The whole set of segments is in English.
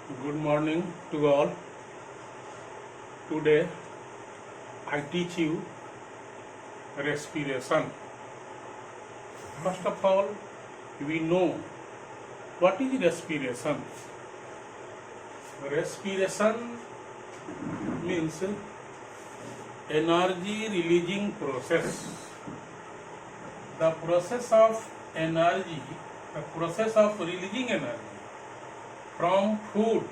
Good morning to all. Today I teach you respiration. First of all, we know what is respiration. Respiration means energy releasing process. The process of energy, the process of releasing energy from food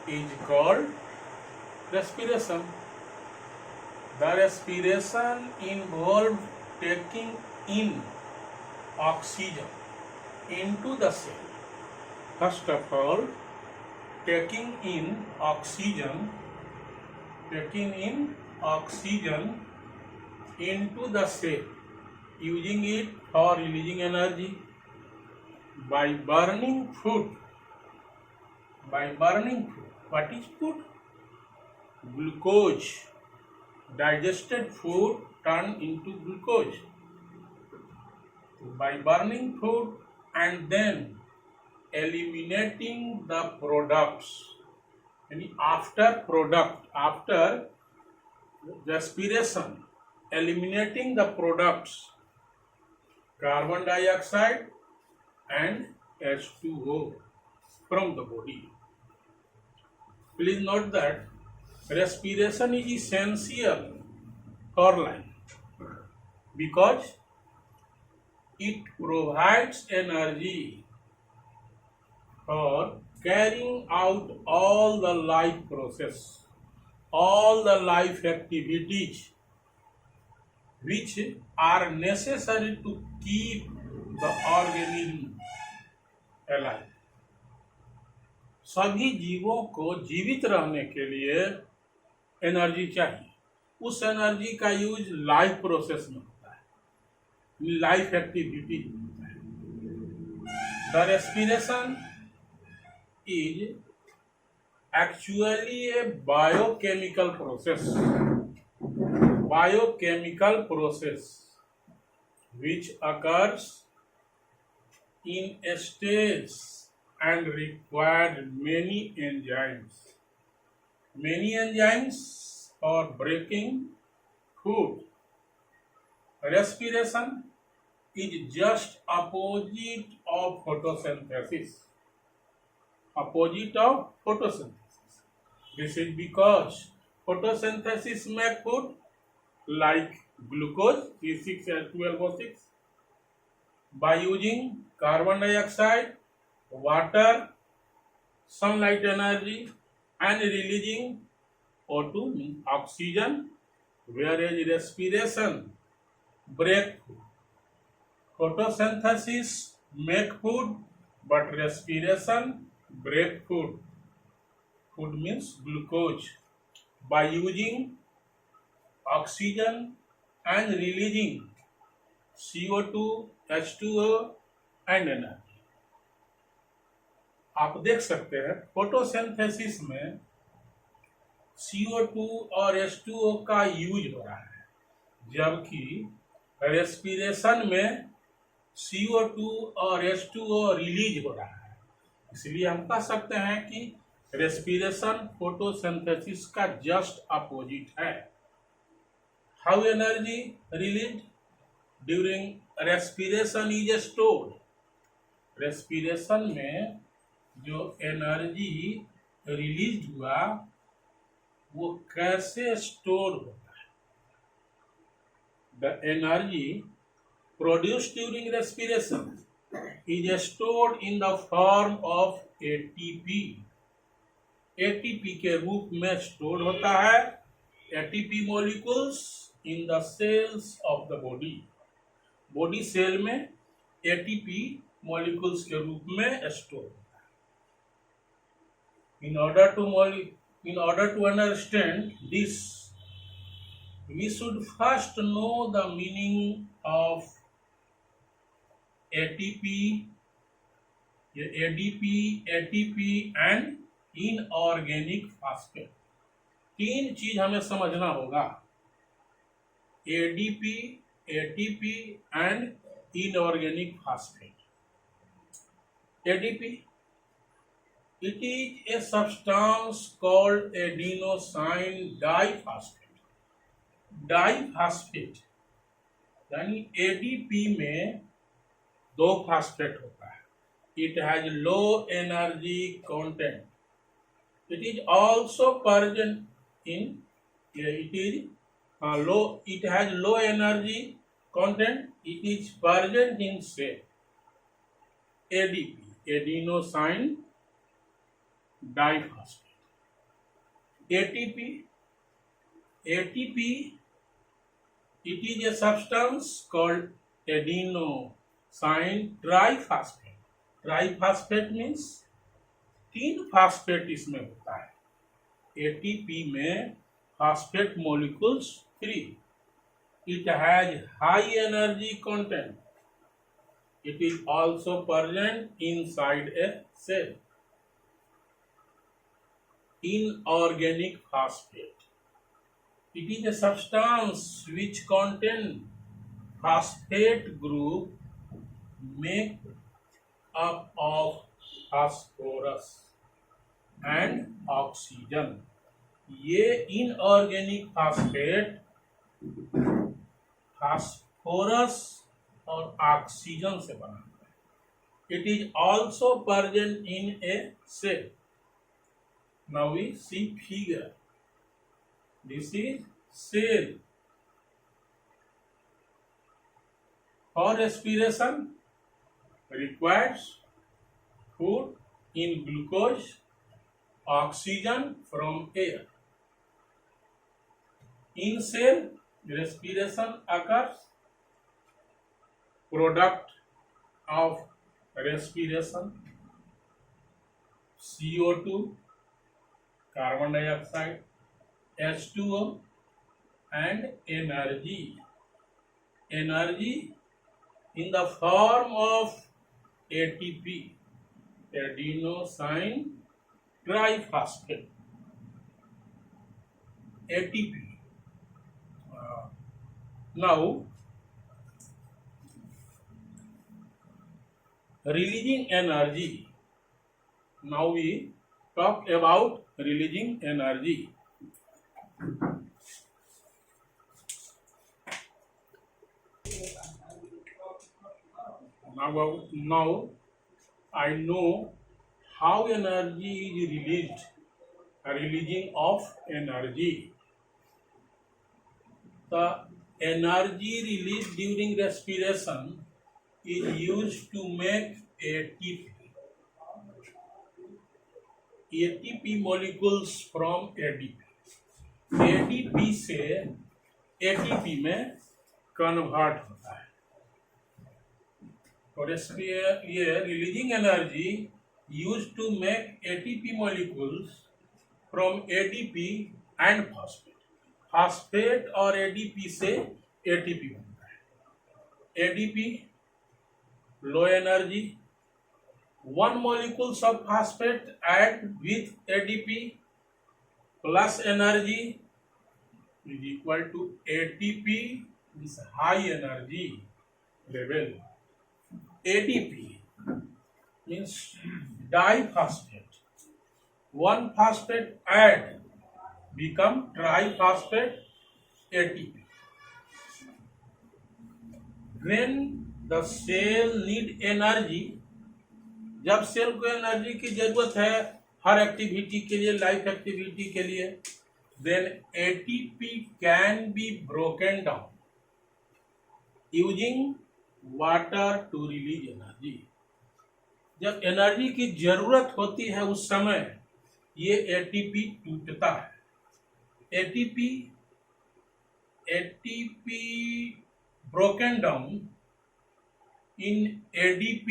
is called respiration. The respiration involves taking in oxygen into the cell. First of all, taking in oxygen into the cell, using it for releasing energy by burning food. What is food? Glucose. Digested food turned into glucose. By burning food and then eliminating the products. After respiration, eliminating the products, carbon dioxide and H2O from the body. Please note that respiration is essential for life because it provides energy for carrying out all the life process, all the life activities which are necessary to keep the organism alive. सभी जीवों को जीवित रहने के लिए energy चाहिए. उस energy का यूज लाइफ प्रोसेस में होता है, लाइफ एक्टिविटी में होता है. The respiration is actually A biochemical process which occurs in a stage and required many enzymes for breaking food. Respiration is just opposite of photosynthesis. This is because photosynthesis make food like glucose C6H12O6 by using carbon dioxide, water, sunlight energy and releasing O2 oxygen, whereas respiration break food. Photosynthesis make food but respiration break food. Food means glucose by using oxygen and releasing CO2, H2O and energy. आप देख सकते हैं photosynthesis में CO2 और H2O का use हो रहा है, जबकि रेस्पिरेशन में CO2 और H2O रिलीज हो रहा है. इसलिए हम कह सकते हैं कि रेस्पिरेशन फोटोसिंथेसिस का जस्ट अपोजिट है. How energy release during respiration is stored. Respiration में जो एनर्जी रिलीज हुआ वो कैसे स्टोर होता है? The energy produced during respiration is stored in the form of ATP. ATP के रूप में स्टोर होता है. ATP molecules in the cells of the body. Body cell में ATP molecules के रूप में स्टोर होता है. In order to understand this, we should first know the meaning of ATP, ADP, ATP and inorganic phosphate. तीन चीज हमें समझना होगा. ADP, ATP and inorganic phosphate. ADP It is a substance called adenosine diphosphate. Diphosphate यानी ADP में दो phosphate होता है. It has low energy content. It is also present in it is low it has low energy content. It is present in cell. ADP adenosine diphosphate. ATP it is a substance called adenosine triphosphate. Triphosphate means तीन phosphate इसमें होता है. ATP में phosphate molecules 3. It has high energy content. It is also present inside a cell. Inorganic phosphate. It is a substance which contains phosphate group made up of phosphorus and oxygen. ये inorganic phosphate phosphorus और oxygen से बना है. It is also present in a cell. Now we see figure. This is cell. For respiration requires food in glucose, oxygen from air. In cell, respiration occurs. Product of respiration: CO2, carbon dioxide, H2O, and energy. Energy in the form of ATP, adenosine triphosphate. ATP. Now, releasing energy. Now we talk about releasing energy. Now I know how energy is released. Releasing of energy. The energy released during respiration is used to make ATP. ATP molecules from ADP. ADP से ATP में convert होता है. और ये releasing energy use to make ATP molecules from ADP and phosphate. Phosphate और ADP से ATP बनता है. ADP लो एनर्जी. One molecules of phosphate add with ADP plus energy is equal to ATP is high energy level. ADP means diphosphate. One phosphate add become triphosphate ATP. When the cell need energy, जब cell को energy की जरूरत है हर activity के लिए, life activity के लिए, then ATP can be broken down using water to release energy. जब एनर्जी की जरूरत होती है उस समय ये ATP टूटता है. ATP broken down in ADP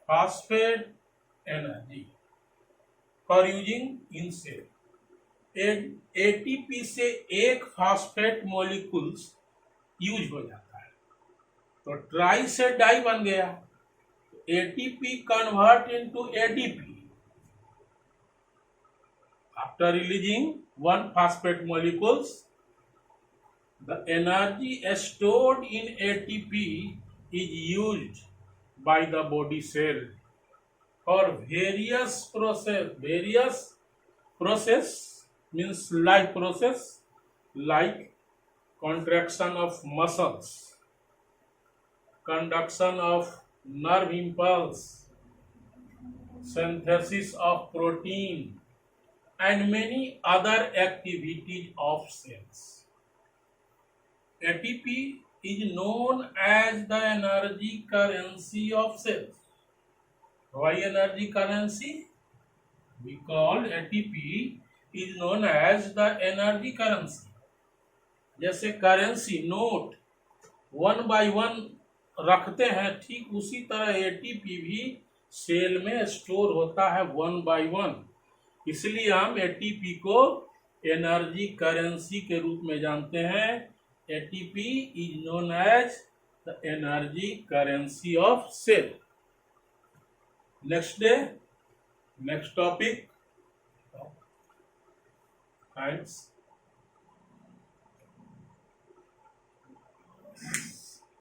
phosphate energy for using in cell. ATP से एक फास्फेट मॉलिक्यूल्स यूज हो जाता है तो ट्राई से डाई बन गया. ATP convert into ADP. After releasing one phosphate molecules, the energy stored in ATP is used by the body cell for various process means life process like contraction of muscles, conduction of nerve impulse, synthesis of protein, and many other activities of cells. ATP is known as the energy currency of cells. Why energy currency? Because ATP is known as the energy currency. जैसे currency note 1/1 रखते हैं, ठीक उसी तरह ATP भी cell में store होता है 1/1। इसलिए हम एटीपी को एनर्जी करेंसी के रूप में जानते हैं। ATP is known as the energy currency of cell. Next topic. Thanks.